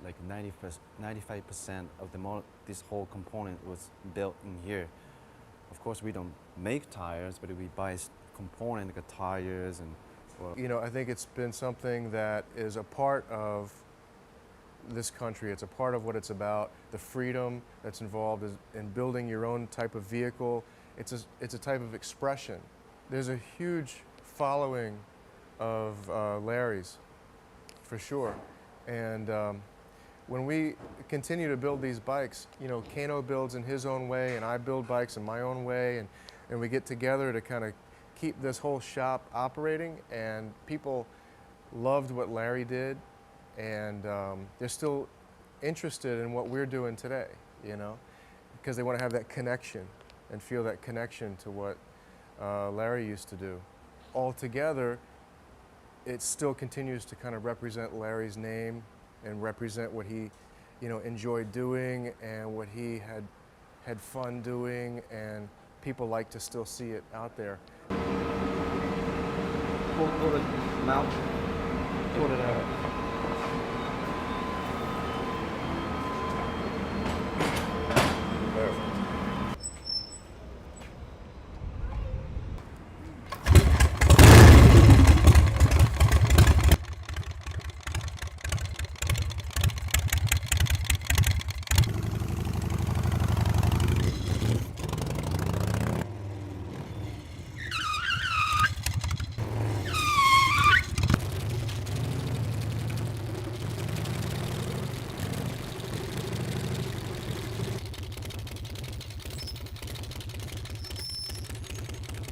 like 95% of this whole component was built in here. Of course, we don't make tires, but we buy component like tires and. Well, you know, I think it's been something that is a part of this country. It's a part of what it's about. The freedom that's involved in building your own type of vehicle. It's a type of expression. There's a huge following of Larry's, for sure. And when we continue to build these bikes, you know, Keino builds in his own way, and I build bikes in my own way, and we get together to kind of keep this whole shop operating. And people loved what Larry did, and they're still interested in what we're doing today, you know, because they want to have that connection and feel that connection to what Larry used to do. Altogether, it still continues to kind of represent Larry's name and represent what he, you know, enjoyed doing and what he had fun doing, and people like to still see it out there. Pull the mount, pull it out.